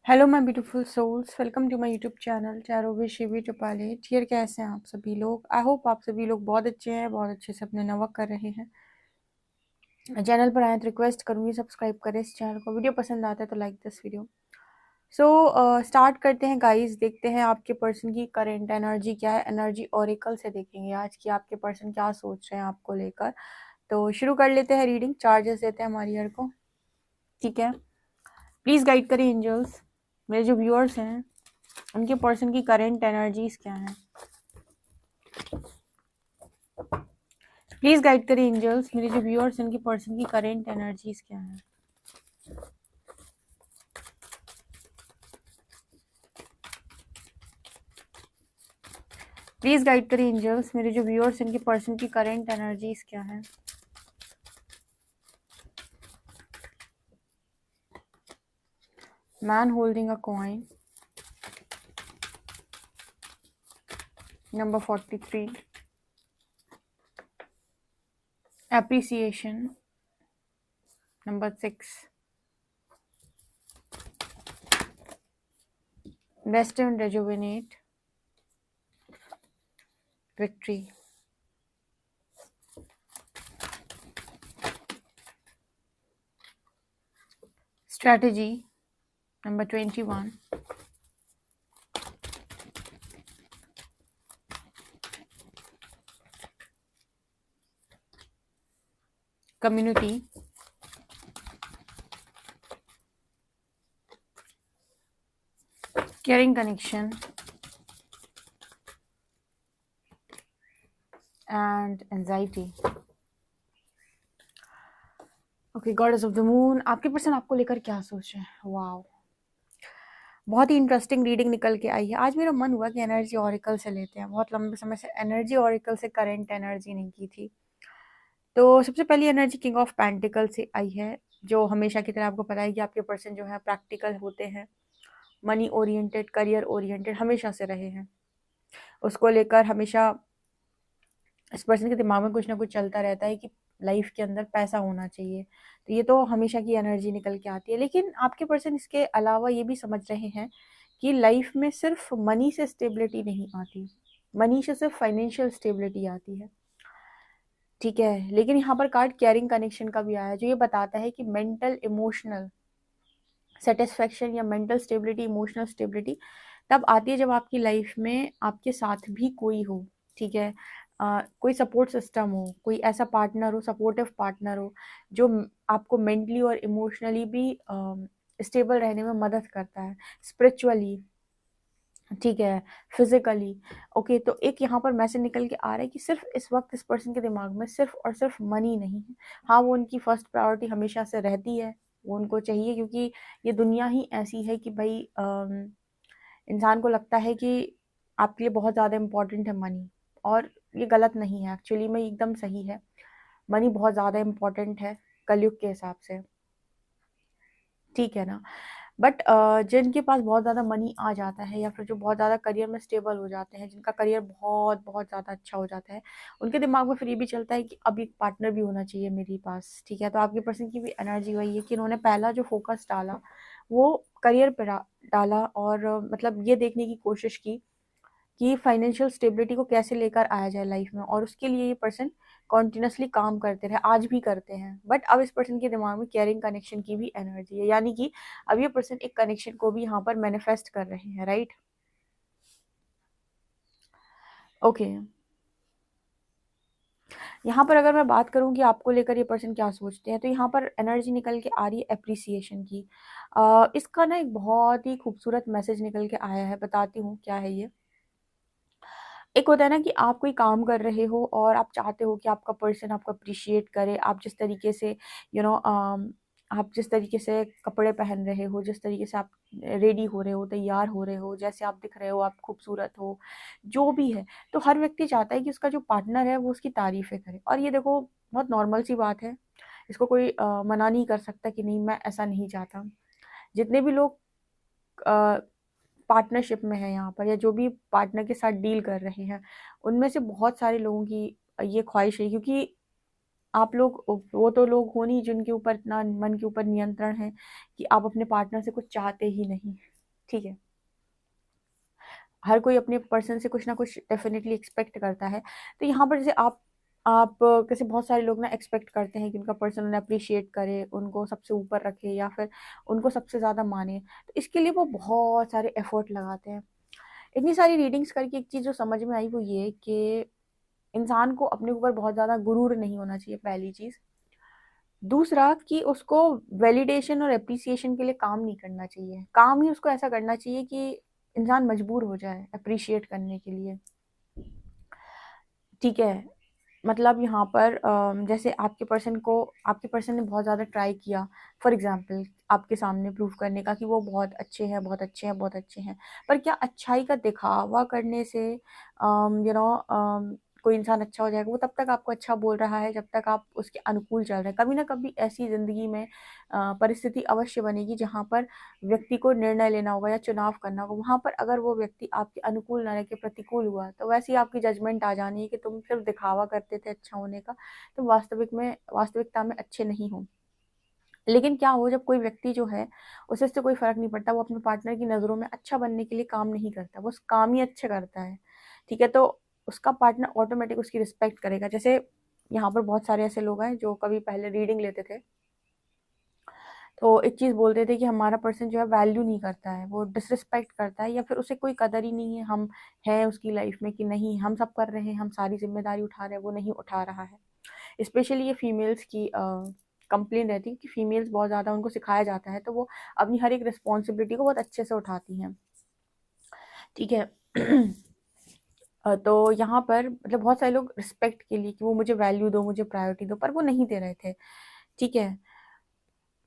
Hello my beautiful souls, welcome to my YouTube channel चारों with Shivi टोपालेट। यार कैसे हैं आप सभी लोग? आई होप आप सभी लोग बहुत अच्छे हैं, बहुत अच्छे से अपने वर्क कर रहे हैं। चैनल पर आए तो रिक्वेस्ट करूंगी सब्सक्राइब करें इस चैनल को। वीडियो पसंद आता है तो like this video. So start करते हैं गाइस। देखते हैं आपके पर्सन की करेंट एनर्जी क्या है। एनर्जी ओरेकल से देखेंगे आज की आपके पर्सन क्या सोच रहे हैं आपको लेकर। तो शुरू कर लेते हैं रीडिंग। चार्जेस देते हैं हमारी ईयर को, ठीक है। प्लीज गाइड करें एंजल्स। मेरे जो व्यूअर्स हैं उनके पर्सन की करेंट एनर्जीज क्या है। प्लीज गाइड करें एंजल्स। मेरे जो व्यूअर्स हैं उनके पर्सन की करेंट एनर्जीज क्या है। प्लीज गाइड करें एंजल्स। मेरे जो व्यूअर्स हैं उनके पर्सन की करेंट एनर्जीज क्या है। Man holding a coin, number 43, appreciation, number 6, rest and rejuvenate, victory, strategy, number 21, community, caring connection, and anxiety. Okay, goddess of the moon, आपके पर्सन आपको लेकर क्या सोच रहे हैं? वाओ, बहुत ही इंटरेस्टिंग रीडिंग निकल के आई है। आज मेरा मन हुआ कि एनर्जी ऑरिकल से लेते हैं। बहुत लंबे समय से एनर्जी ऑरिकल से करंट एनर्जी नहीं की थी। तो सबसे पहली एनर्जी किंग ऑफ पेंटिकल से आई है, जो हमेशा की तरह आपको पता है कि आपके पर्सन जो है प्रैक्टिकल होते हैं, मनी ओरिएंटेड, करियर ओरिएंटेड हमेशा से रहे हैं। उसको लेकर हमेशा इस पर्सन के दिमाग में कुछ ना कुछ चलता रहता है कि लाइफ के अंदर पैसा होना चाहिए। तो ये तो हमेशा की एनर्जी निकल के आती है। लेकिन आपके पर्सन इसके अलावा ये भी समझ रहे हैं कि लाइफ में सिर्फ मनी से स्टेबिलिटी नहीं आती, मनी से सिर्फ फाइनेंशियल स्टेबिलिटी आती है, ठीक है। लेकिन यहाँ पर कार्ड केयरिंग कनेक्शन का भी आया, जो ये बताता है कि मेंटल इमोशनल सेटिस्फेक्शन या मेंटल स्टेबिलिटी, इमोशनल स्टेबिलिटी तब आती है जब आपकी लाइफ में आपके साथ भी कोई हो, ठीक है। कोई सपोर्ट सिस्टम हो, कोई ऐसा पार्टनर हो, सपोर्टिव पार्टनर हो, जो आपको मेंटली और इमोशनली भी स्टेबल रहने में मदद करता है, स्पिरिचुअली, ठीक है, फिजिकली। ओके, तो एक यहाँ पर मैसेज निकल के आ रहा है कि सिर्फ इस वक्त इस पर्सन के दिमाग में सिर्फ और सिर्फ मनी नहीं है। हाँ, वो उनकी फर्स्ट प्रायोरिटी हमेशा से रहती है, वो उनको चाहिए, क्योंकि ये दुनिया ही ऐसी है कि भाई इंसान को लगता है कि आपके लिए बहुत ज़्यादा इम्पोर्टेंट है मनी। और ये गलत नहीं है, एक्चुअली में एकदम सही है। मनी बहुत ज़्यादा इम्पोर्टेंट है कलयुग के हिसाब से, ठीक है ना। बट जिनके पास बहुत ज़्यादा मनी आ जाता है, या फिर जो बहुत ज़्यादा करियर में स्टेबल हो जाते हैं, जिनका करियर बहुत बहुत ज़्यादा अच्छा हो जाता है, उनके दिमाग में फिर ये भी चलता है कि अब एक पार्टनर भी होना चाहिए मेरे पास, ठीक है। तो आपके पर्सन की भी एनर्जी वही है कि इन्होंने पहला जो फोकस डाला वो करियर पर डाला, और मतलब ये देखने की कोशिश की कि फाइनेंशियल स्टेबिलिटी को कैसे लेकर आया जाए लाइफ में। और उसके लिए ये पर्सन कॉन्टिन्यूसली काम करते रहे, आज भी करते हैं। बट अब इस पर्सन के दिमाग में केयरिंग कनेक्शन की भी एनर्जी है, यानी कि अब ये पर्सन एक कनेक्शन को भी यहाँ पर मैनिफेस्ट कर रहे हैं, राइट। ओके, यहाँ पर अगर मैं बात करूँ कि आपको लेकर ये पर्सन क्या सोचते हैं, तो यहाँ पर एनर्जी निकल के आ रही है एप्रिसिएशन की। इसका ना एक बहुत ही खूबसूरत मैसेज निकल के आया है, बताती हूँ क्या है ये। एक होता है ना कि आप कोई काम कर रहे हो और आप चाहते हो कि आपका पर्सन आपको अप्रिशिएट करे। आप जिस तरीके से यू नो आप जिस तरीके से कपड़े पहन रहे हो, जिस तरीके से आप रेडी हो रहे हो, तैयार हो रहे हो, जैसे आप दिख रहे हो, आप खूबसूरत हो, जो भी है, तो हर व्यक्ति चाहता है कि उसका जो पार्टनर है वो उसकी तारीफ़ें करे। और ये देखो, बहुत नॉर्मल सी बात है, इसको कोई मना नहीं कर सकता कि नहीं मैं ऐसा नहीं चाहता। जितने भी लोग पार्टनरशिप में है यहाँ पर, या जो भी पार्टनर के साथ डील कर रहे हैं, उनमें से बहुत सारे लोगों की ये ख्वाहिश है, क्योंकि आप लोग, वो तो लोग हो नहीं जिनके ऊपर इतना मन के ऊपर नियंत्रण है कि आप अपने पार्टनर से कुछ चाहते ही नहीं। ठीक है, हर कोई अपने पर्सन से कुछ ना कुछ डेफिनेटली एक्सपेक्ट करता है। तो यहाँ पर जैसे आप कैसे बहुत सारे लोग ना एक्सपेक्ट करते हैं कि उनका पर्सन उन्हें अप्रिशिएट करे, उनको सबसे ऊपर रखे या फिर उनको सबसे ज़्यादा माने। तो इसके लिए वो बहुत सारे एफर्ट लगाते हैं। इतनी सारी रीडिंग्स करके एक चीज़ जो समझ में आई वो ये कि इंसान को अपने ऊपर बहुत ज़्यादा गुरूर नहीं होना चाहिए, पहली चीज़। दूसरा कि उसको वैलिडेशन और एप्रिसिएशन के लिए काम नहीं करना चाहिए, काम ही उसको ऐसा करना चाहिए कि इंसान मजबूर हो जाए अप्रिशिएट करने के लिए। ठीक है, मतलब यहाँ पर जैसे आपके पर्सन ने बहुत ज़्यादा ट्राई किया, फॉर एग्जांपल आपके सामने प्रूव करने का कि वो बहुत अच्छे हैं, बहुत अच्छे हैं, बहुत अच्छे हैं। पर क्या अच्छाई का दिखावा करने से कोई इंसान अच्छा हो जाएगा? वो तब तक आपको अच्छा बोल रहा है जब तक आप उसके अनुकूल चल रहे हैं। कभी ना कभी ऐसी ज़िंदगी में परिस्थिति अवश्य बनेगी जहाँ पर व्यक्ति को निर्णय लेना होगा या चुनाव करना होगा। वहाँ पर अगर वो व्यक्ति आपके अनुकूल ना रह के प्रतिकूल हुआ, तो वैसे ही आपकी जजमेंट आ जानी है कि तुम सिर्फ दिखावा करते थे अच्छा होने का, तुम वास्तविकता में अच्छे नहीं हो। लेकिन क्या हो जब कोई व्यक्ति जो है, उसे इससे कोई फ़र्क नहीं पड़ता, वो अपने पार्टनर की नज़रों में अच्छा बनने के लिए काम नहीं करता, वो काम ही अच्छे करता है, ठीक है? तो उसका पार्टनर ऑटोमेटिक उसकी रिस्पेक्ट करेगा। जैसे यहाँ पर बहुत सारे ऐसे लोग हैं जो कभी पहले रीडिंग लेते थे, तो एक चीज़ बोलते थे कि हमारा पर्सन जो है वैल्यू नहीं करता है, वो डिसरिस्पेक्ट करता है या फिर उसे कोई कदर ही नहीं है, हम हैं उसकी लाइफ में कि नहीं हम सब कर रहे हैं, हम सारी ज़िम्मेदारी उठा रहे हैं, वो नहीं उठा रहा है। स्पेशली ये फीमेल्स की कंप्लेन रहती है कि फीमेल्स बहुत ज़्यादा उनको सिखाया जाता है, तो वो अपनी हर एक रिस्पॉन्सिबिलिटी को बहुत अच्छे से उठाती हैं। ठीक है। तो यहाँ पर मतलब बहुत सारे लोग रिस्पेक्ट के लिए कि वो मुझे वैल्यू दो, मुझे प्रायोरिटी दो, पर वो नहीं दे रहे थे। ठीक है,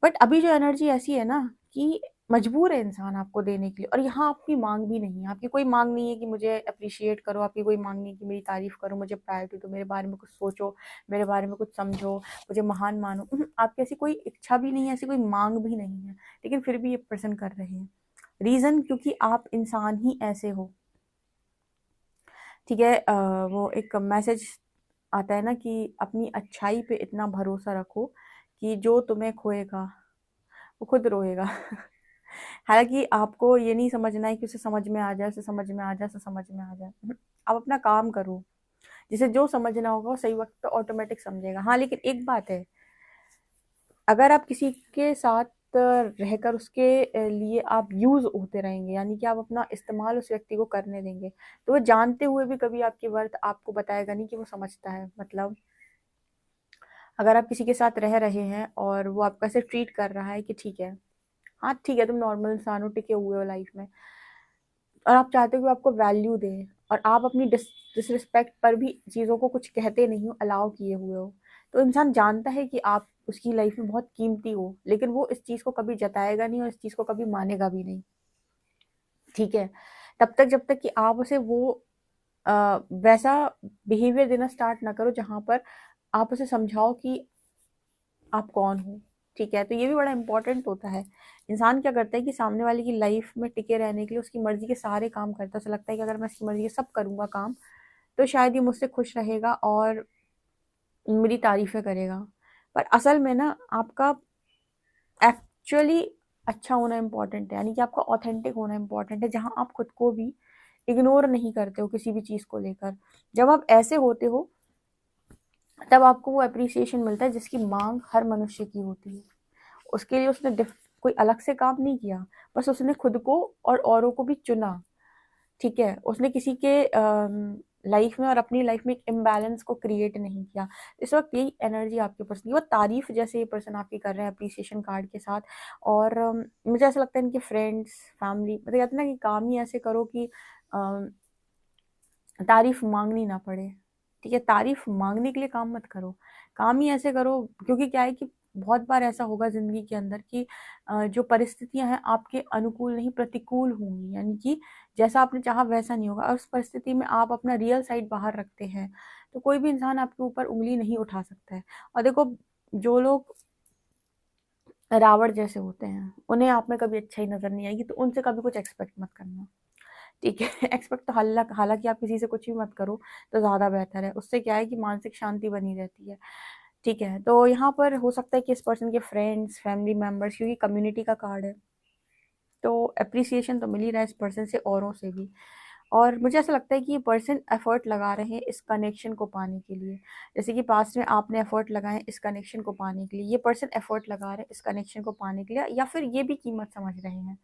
बट अभी जो एनर्जी ऐसी है ना कि मजबूर है इंसान आपको देने के लिए, और यहाँ आपकी मांग भी नहीं है, आपकी कोई मांग नहीं है कि मुझे अप्रिशिएट करो, आपकी कोई मांग नहीं है कि मेरी तारीफ करो, मुझे प्रायोरिटी दो, मेरे बारे में कुछ सोचो, मेरे बारे में कुछ समझो, मुझे महान मानो। आपकी ऐसी कोई इच्छा भी नहीं है, ऐसी कोई मांग भी नहीं है, लेकिन फिर भी ये पर्सन कर रहे हैं। रीजन क्योंकि आप इंसान ही ऐसे हो। ठीक है, वो एक मैसेज आता है ना कि अपनी अच्छाई पे इतना भरोसा रखो कि जो तुम्हें खोएगा वो खुद रोएगा। हालाँकि आपको ये नहीं समझना है कि उसे समझ में आ जाए, उसे समझ में आ जाए, उसे समझ में आ जाए। आप अपना काम करो, जिसे जो समझना होगा वो सही वक़्त पे ऑटोमेटिक समझेगा। हाँ, लेकिन एक बात है, अगर आप किसी के साथ रहकर उसके लिए आप यूज़ होते रहेंगे, यानी कि आप अपना इस्तेमाल उस व्यक्ति को करने देंगे, तो वो जानते हुए भी कभी आपकी वर्थ आपको बताएगा नहीं कि वो समझता है। मतलब अगर आप किसी के साथ रह रहे हैं और वो आपको ऐसे ट्रीट कर रहा है कि ठीक है, हाँ, ठीक है, तुम नॉर्मल इंसान हो, टिके हुए हो लाइफ में, और आप चाहते हो कि वो आपको वैल्यू दे, और आप अपनी डिसरिस्पेक्ट पर भी चीज़ों को कुछ कहते नहीं हो, अलाउ किए हुए हो, तो इंसान जानता है कि आप उसकी लाइफ में बहुत कीमती हो, लेकिन वो इस चीज़ को कभी जताएगा नहीं और इस चीज़ को कभी मानेगा भी नहीं। ठीक है, तब तक जब तक कि आप उसे वो वैसा बिहेवियर देना स्टार्ट ना करो जहाँ पर आप उसे समझाओ कि आप कौन हो। ठीक है, तो ये भी बड़ा इंपॉर्टेंट होता है। इंसान क्या करता है कि सामने वाले की लाइफ में टिके रहने के लिए उसकी मर्जी के सारे काम करता है। उसे लगता है कि अगर मैं इसकी मर्जी के सब करूँगा काम, तो शायद ये मुझसे खुश रहेगा और मेरी तारीफ़ें करेगा। पर असल में ना आपका एक्चुअली अच्छा होना इम्पोर्टेंट है, यानी कि आपका ऑथेंटिक होना इम्पोर्टेंट है, जहाँ आप खुद को भी इग्नोर नहीं करते हो किसी भी चीज़ को लेकर। जब आप ऐसे होते हो, तब आपको वो एप्रिसिएशन मिलता है जिसकी माँग हर मनुष्य की होती है। उसके लिए उसने कोई अलग से काम नहीं किया, बस उसने खुद को और औरों को भी चुना। ठीक है, उसने किसी के लाइफ में और अपनी लाइफ में एक इम्बैलेंस को क्रिएट नहीं किया। इस वक्त यही एनर्जी आपके पर्सन की, वो तारीफ जैसे ये पर्सन आपकी कर रहे हैं अप्रिसिएशन कार्ड के साथ। और मुझे ऐसा लगता है इनके फ्रेंड्स, फैमिली, मतलब कहते हैं ना कि काम ही ऐसे करो कि तारीफ मांगनी ना पड़े। ठीक है, तारीफ मांगने के लिए काम मत करो, काम ही ऐसे करो, क्योंकि क्या है कि बहुत बार ऐसा होगा ज़िंदगी के अंदर कि जो परिस्थितियाँ हैं आपके अनुकूल नहीं प्रतिकूल होंगी, यानी कि जैसा आपने चाहा वैसा नहीं होगा, और उस परिस्थिति में आप अपना रियल साइड बाहर रखते हैं, तो कोई भी इंसान आपके ऊपर उँगली नहीं उठा सकता है। और देखो, जो लोग रावण जैसे होते हैं, उन्हें आप में कभी अच्छाई नज़र नहीं आएगी, तो उनसे कभी कुछ एक्सपेक्ट मत करना। ठीक है। एक्सपेक्ट तो हालाँकि आप किसी से कुछ भी मत करो, तो ज़्यादा बेहतर है। उससे क्या है कि मानसिक शांति बनी रहती है। ठीक है, तो यहाँ पर हो सकता है कि इस पर्सन के फ्रेंड्स, फैमिली मेंबर्स, क्योंकि कम्युनिटी का कार्ड है, तो अप्रिसिएशन तो मिल ही रहा है इस पर्सन से, औरों से भी। और मुझे ऐसा लगता है कि ये पर्सन एफर्ट लगा रहे हैं इस कनेक्शन को पाने के लिए। जैसे कि पास्ट में आपने एफर्ट लगाए इस कनेक्शन को पाने के लिए, ये पर्सन एफर्ट लगा रहे हैं इस कनेक्शन को पाने के लिए, या फिर ये भी कीमत समझ रहे हैं।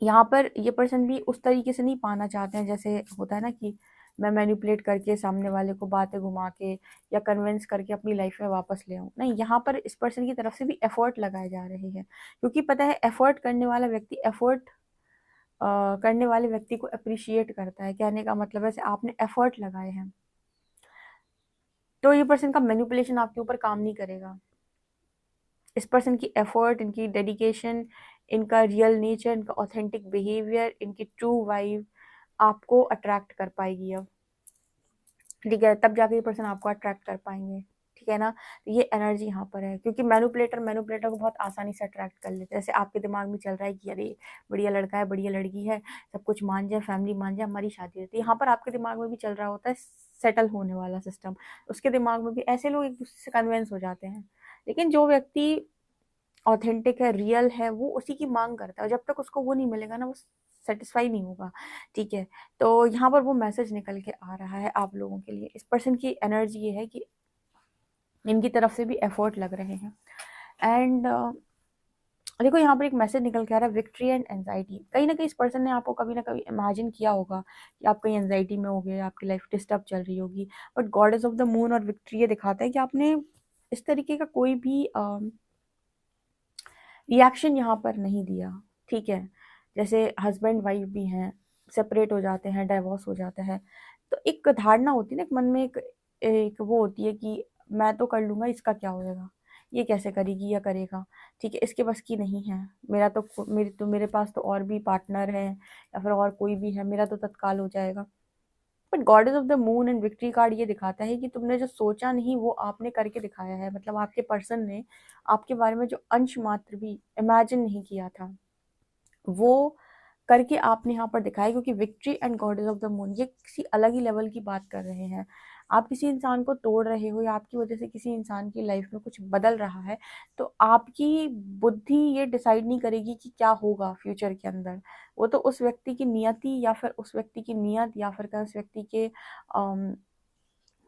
यहाँ पर ये पर्सन भी उस तरीके से नहीं पाना चाहते हैं जैसे होता है ना कि मैं मैनिपुलेट करके सामने वाले को बातें घुमा के या कन्विंस करके अपनी लाइफ में वापस ले आऊँ। नहीं, यहाँ पर इस पर्सन की तरफ से भी एफर्ट लगाए जा रहे हैं, क्योंकि पता है एफर्ट करने वाला व्यक्ति एफर्ट करने वाले व्यक्ति को अप्रिशिएट करता है। कहने का मतलब है आपने एफर्ट लगाए हैं, तो ये पर्सन का मैनिपुलेशन आपके ऊपर काम नहीं करेगा। इस पर्सन की एफर्ट, इनकी डेडिकेशन, इनका रियल नेचर, इनका ऑथेंटिक बिहेवियर, इनकी ट्रू वाइब आपको अट्रैक्ट कर पाएगी अब। ठीक है, तब जाके ये पर्सन आपको अट्रैक्ट कर पाएंगे। ठीक है ना, तो ये एनर्जी यहाँ पर है, क्योंकि मैनिपुलेटर को बहुत आसानी से अट्रैक्ट कर लेते हैं। जैसे आपके दिमाग में चल रहा है कि अरे बढ़िया लड़का है, बढ़िया लड़की है, सब कुछ मान जाए, फैमिली मान जाए, हमारी शादी रहती है। यहाँ पर आपके दिमाग में भी चल रहा होता है सेटल होने वाला सिस्टम, उसके दिमाग में भी ऐसे लोग एक दूसरे से कन्विंस हो जाते हैं। लेकिन जो व्यक्ति ऑथेंटिक है, रियल है, वो उसी की मांग करता है, और जब तक उसको वो नहीं मिलेगा ना, वो सेटिस्फाई नहीं होगा। ठीक है, तो यहाँ पर वो मैसेज निकल के आ रहा है आप लोगों के लिए। इस पर्सन की एनर्जी ये है कि इनकी तरफ से भी एफर्ट लग रहे हैं। एंड देखो यहाँ पर एक मैसेज निकल के आ रहा है, विक्ट्री एंड एंजाइटी। कहीं ना कहीं इस पर्सन ने आपको कभी ना कभी इमेजिन किया होगा कि आप कहीं एंजाइटी में होगे, आपकी लाइफ डिस्टर्ब चल रही होगी, but goddess of the moon और विक्ट्री ये दिखाता है कि आपने इस तरीके का कोई भी रिएक्शन यहाँ पर नहीं दिया। ठीक है, जैसे हस्बैंड वाइफ भी हैं, सेपरेट हो जाते हैं, डाइवोर्स हो जाता है, तो एक धारणा होती है ना, एक मन में एक वो होती है कि मैं तो कर लूँगा, इसका क्या होएगा, ये कैसे करेगी या करेगा, ठीक है, इसके बस की नहीं है, मेरे पास तो और भी पार्टनर है, या फिर और कोई भी है, मेरा तो तत्काल हो जाएगा। But goddess of the moon and victory card ये दिखाता है कि तुमने जो सोचा नहीं वो आपने करके दिखाया है। मतलब आपके पर्सन ने आपके बारे में जो अंश मात्र भी इमेजिन नहीं किया था, वो करके आपने यहाँ पर दिखाया। क्योंकि victory and goddess of the moon ये किसी अलग ही लेवल की बात कर रहे हैं। आप किसी इंसान को तोड़ रहे हो, या आपकी वजह से किसी इंसान की लाइफ में कुछ बदल रहा है, तो आपकी बुद्धि ये डिसाइड नहीं करेगी कि क्या होगा फ्यूचर के अंदर। वो तो उस व्यक्ति की नियति, या फिर उस व्यक्ति की नियत, या फिर उस व्यक्ति के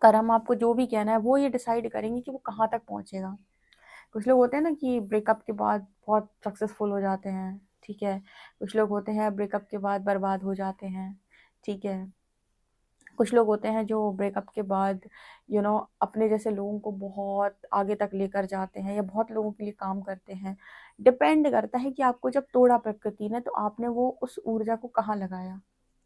कर्म, आपको जो भी कहना है, वो ये डिसाइड करेंगे कि वो कहाँ तक पहुँचेगा। कुछ लोग होते हैं ना कि ब्रेकअप के बाद बहुत सक्सेसफुल हो जाते हैं। ठीक है, कुछ लोग होते हैं ब्रेकअप के बाद बर्बाद हो जाते हैं। ठीक है, कुछ लोग होते हैं जो ब्रेकअप के बाद अपने जैसे लोगों को बहुत आगे तक लेकर जाते हैं, या बहुत लोगों के लिए काम करते हैं। डिपेंड करता है कि आपको जब तोड़ा प्रकृति ने, तो आपने वो उस ऊर्जा को कहाँ लगाया।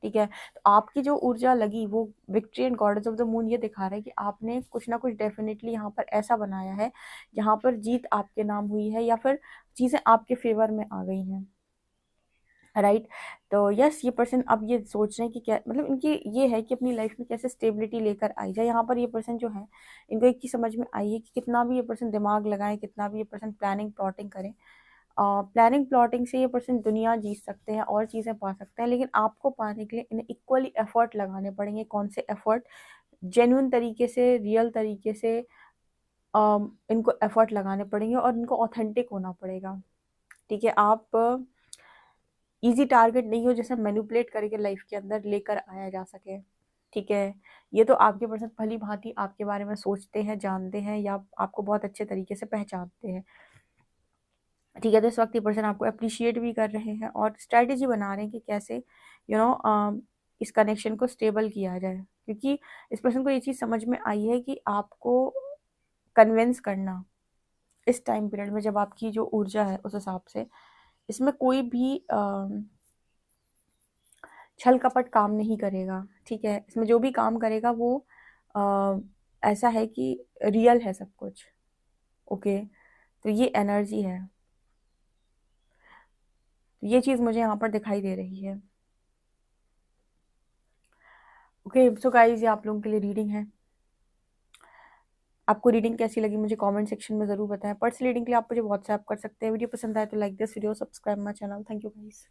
ठीक है, तो आपकी जो ऊर्जा लगी, वो victory and goddess of the moon ये दिखा रहा है कि आपने कुछ ना कुछ डेफिनेटली यहाँ पर ऐसा बनाया है जहाँ पर जीत आपके नाम हुई है, या फिर चीज़ें आपके फेवर में आ गई हैं। राइट, तो यस, ये पर्सन अब ये सोच रहे हैं कि क्या मतलब इनकी ये है कि अपनी लाइफ में कैसे स्टेबिलिटी लेकर आई जाए। यहाँ पर ये पर्सन जो है, इनको एक चीज़ समझ में आई है कि कितना भी ये पर्सन दिमाग लगाए, कितना भी ये पर्सन प्लानिंग प्लॉटिंग करें, प्लानिंग प्लॉटिंग से ये पर्सन दुनिया जीत सकते हैं और चीज़ें पा सकते हैं, लेकिन आपको पाने के लिए इन्हें इक्वली एफर्ट लगाने पड़ेंगे। कौन से एफर्ट? जेन्युइन तरीके से, रियल तरीके से इनको एफर्ट लगाने पड़ेंगे, और इनको ऑथेंटिक होना पड़ेगा। ठीक है, आप इजी टारगेट नहीं हो जैसे मैनिपुलेट करके लाइफ के अंदर लेकर आया जा सके। ठीक है, ये तो आपके पर्सन भली भांति आपके बारे में सोचते हैं, जानते हैं, या आपको बहुत अच्छे तरीके से पहचानते हैं। ठीक है, तो इस वक्त ये पर्सन आपको अप्रिशिएट भी कर रहे हैं और स्ट्रैटेजी बना रहे हैं कि कैसे इस कनेक्शन को स्टेबल किया जाए। क्योंकि इस पर्सन को ये चीज़ समझ में आई है कि आपको कन्विंस करना इस टाइम पीरियड में, जब आपकी जो ऊर्जा है उस हिसाब से, इसमें कोई भी छल कपट काम नहीं करेगा। ठीक है, इसमें जो भी काम करेगा वो आ, ऐसा है कि रियल है सब कुछ। ओके, तो ये एनर्जी है, तो ये चीज़ मुझे यहाँ पर दिखाई दे रही है। ओके, सो गाइस, ये आप लोगों के लिए रीडिंग है। आपको रीडिंग कैसी लगी मुझे कमेंट सेक्शन में ज़रूर बताएं। पर्सनल रीडिंग के लिए आप मुझे व्हाट्सएप कर सकते हैं। वीडियो पसंद आए तो like this video, subscribe my channel. Thank you guys.